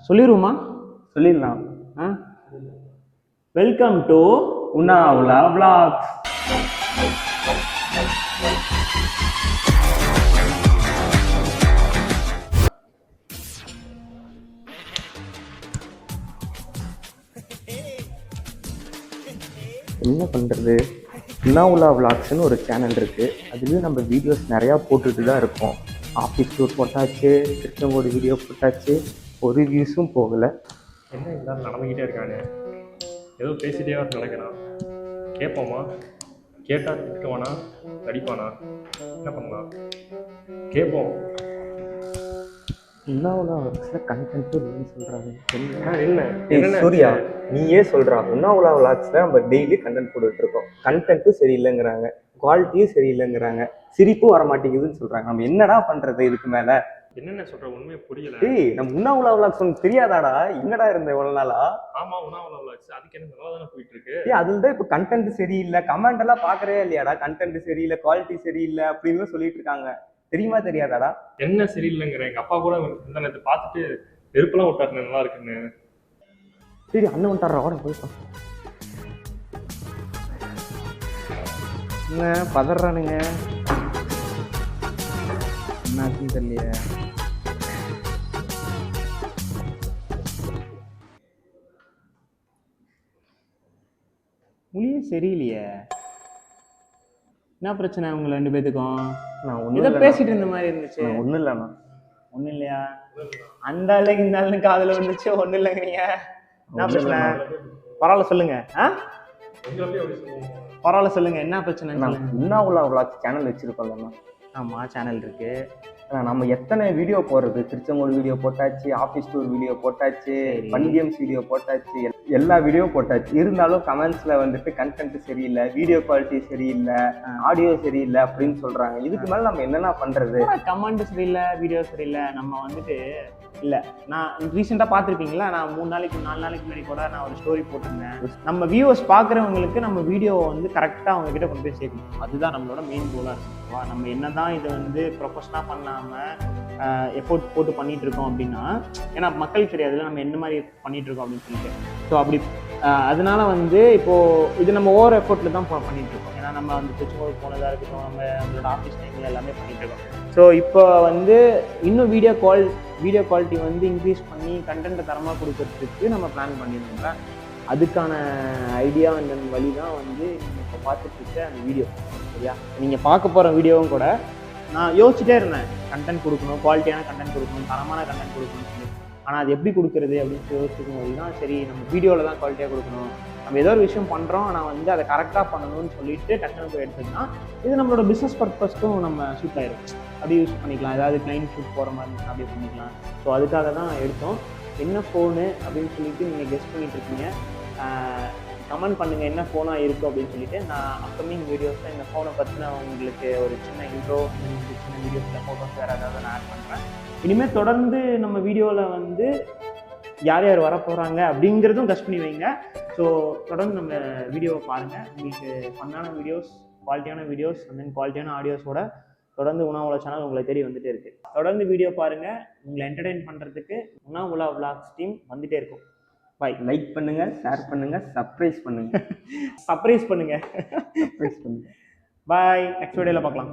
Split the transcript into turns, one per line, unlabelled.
சொல்லிடுவோமா?
சொல்லிடலாம்.
Welcome to
Unavula vlogs. என்ன பண்ணுறது, உணாவுலா vlogsன்னு ஒரு சேனல் இருக்குது. அதுலேயும் நம்ம வீடியோஸ் நிறையா போட்டுட்டு தான் இருக்கோம். ஆஃபீஸ் டூர் போட்டாச்சு, திருச்செங்கோடு வீடியோ போட்டாச்சு, ஒரு வியூஸும் போகலை.
என்ன இருந்தாலும் நடந்துக்கிட்டே இருக்கானே, ஏதோ பேசிகிட்டே வர நினைக்கிறான். கேட்போமா? கேட்டால் திட்டுவானா, நடிப்பானா, என்ன பண்ணலாம்? கேட்போம்.
உணாவுலா vlogsல கண்டென்ட்டும் இல்லைன்னு சொல்கிறாங்க.
என்ன
சூர்யா, நீயே சொல்கிறா. உணாவுலா vlogsல நம்ம டெய்லி கண்டென்ட் போட்டுட்ருக்கோம். கண்டென்ட்டும் சரியில்லைங்கிறாங்க, குவாலிட்டியும் சரியில்லைங்கிறாங்க, சிரிப்பும் வர மாட்டேங்குதுன்னு சொல்கிறாங்க. நம்ம என்னடா பண்ணுறது இதுக்கு மேலே?
என்னென்ன சொல்கிற உண்மையை புரியல.
நம்ம உணாவுலா vlogs உனக்கு தெரியாதாடா? எங்கடா இருந்த இவ்வளோ நாளா?
ஆமாம், உணாவுலா vlogs அதுக்கு என்ன நல்லா தானே போயிட்டு இருக்கு.
அதுல தான் இப்போ கண்டென்ட் சரியில்லை, கமெண்ட் எல்லாம் பார்க்கறே இல்லையாடா? கண்டென்ட் சரியில்லை, குவாலிட்டி சரியில்லை அப்படின்னு சொல்லிட்டு இருக்காங்க. தெரியுமா தெரியாதாடா?
என்ன சரியில்லைங்கிற? எங்கள் அப்பா கூட நேற்று பார்த்துட்டு வெறுப்பெல்லாம் விட்டாருன்னு நல்லா இருக்குன்னு.
சரி, அண்ணன் வந்துட்டாரா? ஓட போய் என்ன பதறானுங்க, என்னாச்சுன்னு தெரியலையே.
மொழியே சரியில்லையே. என்ன பிரச்சனை உங்க ரெண்டு பேத்துக்கும்?
நான்
இதை
ஒன்றும்
பேசிட்டு இருந்த மாதிரி இருந்துச்சு.
ஒன்றும் இல்லைண்ணா.
ஒன்றும் இல்லையா? அந்த ஆளுக்கு இந்த ஆளுக்கு காதுல வந்துச்சு, ஒன்றும் இல்லைங்கிறீங்க. என்ன பிரச்சனை? பரவாயில்ல சொல்லுங்க. பரவாயில்ல சொல்லுங்க, என்ன பிரச்சனை?
உணாவுலா vlogs சேனல் வச்சிருக்கோம்லண்ணா.
ஆமா, சேனல் இருக்கு.
நம்ம எத்தனை வீடியோ போடுறது? திருச்செங்கோடு வீடியோ போட்டாச்சு, ஆஃபீஸ் டூர் வீடியோ போட்டாச்சு, ஃபன் கேம்ஸ் வீடியோ போட்டாச்சு, எல்லா வீடியோ போட்டாச்சு. இருந்தாலும் கமெண்ட்ஸ்ல வந்துட்டு கண்டென்ட் சரியில்லை, வீடியோ குவாலிட்டி சரியில்லை, ஆடியோ சரியில்லை அப்படின்னு சொல்றாங்க. இதுக்கு மேல நம்ம என்னென்ன பண்றது?
கமெண்ட் சரியில்லை, வீடியோ சரியில்லை. நம்ம வந்துட்டு இல்லை, நான் ரீசெண்டாக பார்த்துருப்பீங்களா, நான் 3 நாளைக்கு 4 நாளைக்கு முன்னாடி கூட நான் ஒரு ஸ்டோரி போட்டிருந்தேன். நம்ம வியூவர்ஸ் பார்க்குறவங்களுக்கு நம்ம வீடியோவை வந்து கரெக்டாக அவங்க கிட்ட கொண்டு போய் சேர்க்கணும். அதுதான் நம்மளோட மெயின் கோலாக இருக்கும். நம்ம என்ன தான் இதை வந்து ப்ரொஃபஷனாக பண்ணாமல் எஃபோர்ட் போட்டு பண்ணிகிட்டு இருக்கோம் அப்படின்னா, ஏன்னா மக்களுக்கு தெரியாதுல நம்ம என்ன மாதிரி பண்ணிகிட்டு இருக்கோம் அப்படின்னு சொல்லிட்டு. ஸோ அப்படி அதனால வந்து இப்போது இது நம்ம ஓவர் எஃபோர்ட்டில் தான் பண்ணிகிட்டு இருக்கோம். ஏன்னா நம்ம வந்து திருச்செங்கோடு போனதாக இருக்கட்டும், நம்மளோட ஆஃபீஸ் டைமில் எல்லாமே பண்ணிகிட்டு இருக்கோம். ஸோ இப்போ வந்து இன்னும் வீடியோ குவாலிட்டி வந்து இன்க்ரீஸ் பண்ணி கண்டென்ட்டை தரமாக கொடுக்கறதுக்கு நம்ம பிளான் பண்ணியிருந்தோம்ல. அதுக்கான ஐடியா அந்த வழி தான் வந்து நீங்கள் இப்போ பார்த்துட்டு இருக்க அந்த வீடியோ. சரியா? நீங்கள் பார்க்க போகிற வீடியோவும் கூட நான் யோசிச்சுட்டே இருந்தேன், கண்டென்ட் கொடுக்கணும், குவாலிட்டியான கண்டென்ட் கொடுக்கணும், தரமான கண்டென்ட் கொடுக்கணும்னு சொல்லி. ஆனால் அது எப்படி கொடுக்குறது அப்படின்னு யோசிக்கும் போது தான் சரி, நம்ம வீடியோவில் தான் குவாலிட்டியாக கொடுக்கணும். நம்ம ஏதோ ஒரு விஷயம் பண்ணுறோம், ஆனால் வந்து அதை கரெக்டாக பண்ணணும்னு சொல்லிட்டு டக்குனு போய் எடுத்ததுன்னா இது நம்மளோட பிஸ்னஸ் பர்பஸ்க்கும் நம்ம ஷூட் ஆகிடும். அப்படி யூஸ் பண்ணிக்கலாம். ஏதாவது கிளைண்ட் ஷூட் போகிற மாதிரி இருந்துச்சுன்னா அப்படியே பண்ணிக்கலாம். ஸோ அதுக்காக தான் எடுத்தோம். என்ன ஃபோனு அப்படின்னு சொல்லிட்டு நீங்கள் கெஸ் பண்ணிட்டு இருக்கீங்க. கமெண்ட் பண்ணுங்கள் என்ன ஃபோனாக இருக்கும் அப்படின்னு சொல்லிட்டு. நான் அப்கமிங் வீடியோஸில் இந்த ஃபோனை பற்றின உங்களுக்கு ஒரு சின்ன இன்ட்ரோ, சின்ன வீடியோஸில் ஃபோட்டோஸ் வேறு ஏதாவது நான் ஆட் பண்ணுறேன். இனிமேல் தொடர்ந்து நம்ம வீடியோவில் வந்து யார் யார் வர போகிறாங்க அப்படிங்கிறதும் கெஸ் பண்ணி வைங்க. ஸோ தொடர்ந்து நம்ம வீடியோவை பாருங்கள். உங்களுக்கு ஃபன்னான வீடியோஸ், குவாலிட்டியான வீடியோஸ் அண்ட் தென் குவாலிட்டியான ஆடியோஸோட தொடர்ந்து உணாவுலா சேனல் உங்களை தேடி வந்துட்டே இருக்குது. தொடர்ந்து வீடியோ பாருங்கள். உங்களை என்டர்டெயின் பண்ணுறதுக்கு உணாவுலா vlogs டீம் வந்துகிட்டே இருக்கும். பாய்.
லைக் பண்ணுங்கள், ஷேர் பண்ணுங்கள், சர்ப்ரைஸ் பண்ணுங்கள்.
சர்ப்ரைஸ் பண்ணுங்கள்.
சர்ப்ரைஸ் பண்ணுங்கள்.
பாய். நெக்ஸ்ட் வீடியோவில் பார்க்கலாம்.